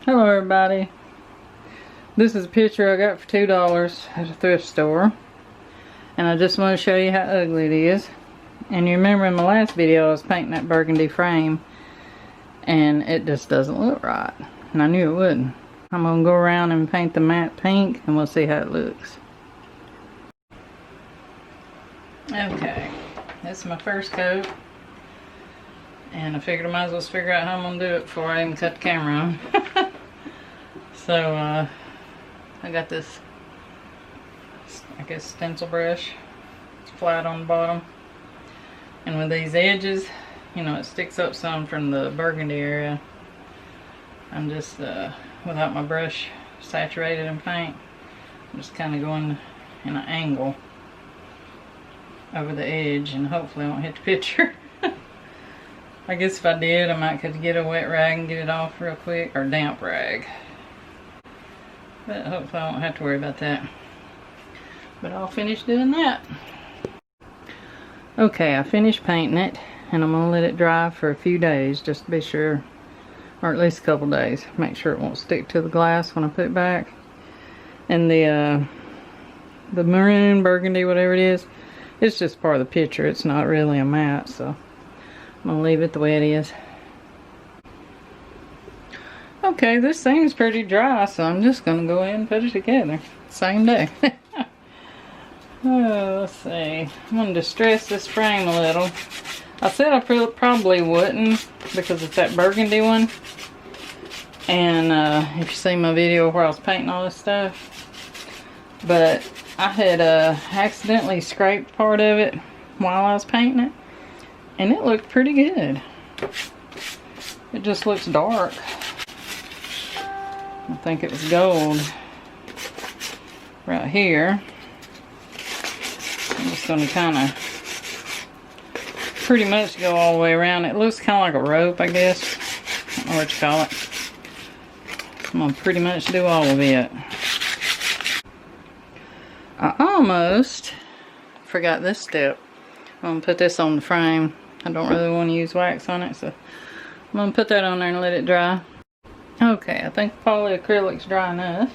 Hello everybody. This is a picture I got for $2 at a thrift store. And I just want to show you how ugly it is. And you remember in my last video I was painting that burgundy frame. And it just doesn't look right. And I knew it wouldn't. I'm going to go around and paint the matte pink and we'll see how it looks. Okay. That's my first coat. And I figured I might as well figure out how I'm going to do it before I even cut the camera on. So, I got this, I guess, stencil brush. It's flat on the bottom. And with these edges, you know, it sticks up some from the burgundy area. I'm just, without my brush saturated in paint, I'm just kind of going in an angle over the edge, and hopefully I won't hit the picture. I guess if I did, I might could get a wet rag and get it off real quick, or damp rag. But hopefully I won't have to worry about that. But I'll finish doing that. Okay, I finished painting it, and I'm gonna let it dry for a few days just to be sure, or at least a couple days. Make sure it won't stick to the glass when I put it back. And the maroon, burgundy, whatever it is, it's just part of the picture. It's not really a matte, so I'm gonna leave it the way it is. Okay, this seems pretty dry, so I'm just gonna go ahead and put it together. Same day. Oh, let's see. I'm gonna distress this frame a little. I said I probably wouldn't because it's that burgundy one. And if you see my video where I was painting all this stuff, but I had accidentally scraped part of it while I was painting it, and it looked pretty good. It just looks dark. I think it was gold right here. I'm just going to kind of pretty much go all the way around. It looks kind of like a rope, I guess. I don't know what you call it. I'm going to pretty much do all of it. I almost forgot this step. I'm going to put this on the frame. I don't really want to use wax on it, so I'm going to put that on there and let it dry. Okay, I think the polyacrylic's dry enough.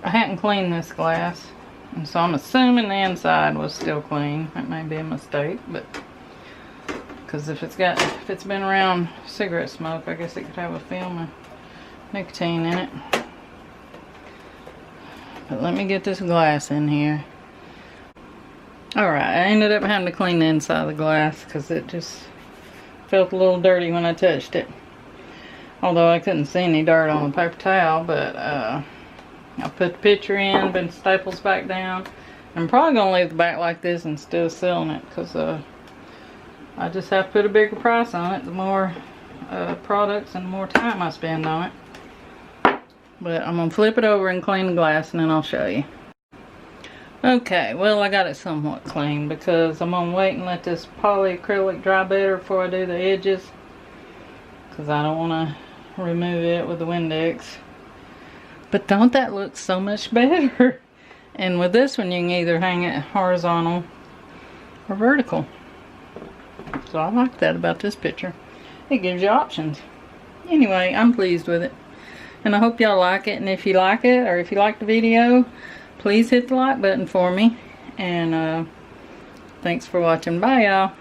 I hadn't cleaned this glass, and so I'm assuming the inside was still clean. That may be a mistake, but because if it's been around cigarette smoke, I guess it could have a film of nicotine in it. But let me get this glass in here. Alright, I ended up having to clean the inside of the glass because it just felt a little dirty when I touched it. Although I couldn't see any dirt on the paper towel, but I put the picture in, been staples back down. I'm probably going to leave the back like this instead of selling it because I just have to put a bigger price on it the more products and the more time I spend on it. But I'm going to flip it over and clean the glass and then I'll show you. Okay, well I got it somewhat clean because I'm going to wait and let this polyacrylic dry better before I do the edges. Because I don't want to remove it with the Windex. But don't that look so much better? And with this one you can either hang it horizontal or vertical. So I like that about this picture. It gives you options. Anyway, I'm pleased with it. And I hope y'all like it. And if you like it, or if you like the video, please hit the like button for me. And thanks for watching. Bye y'all.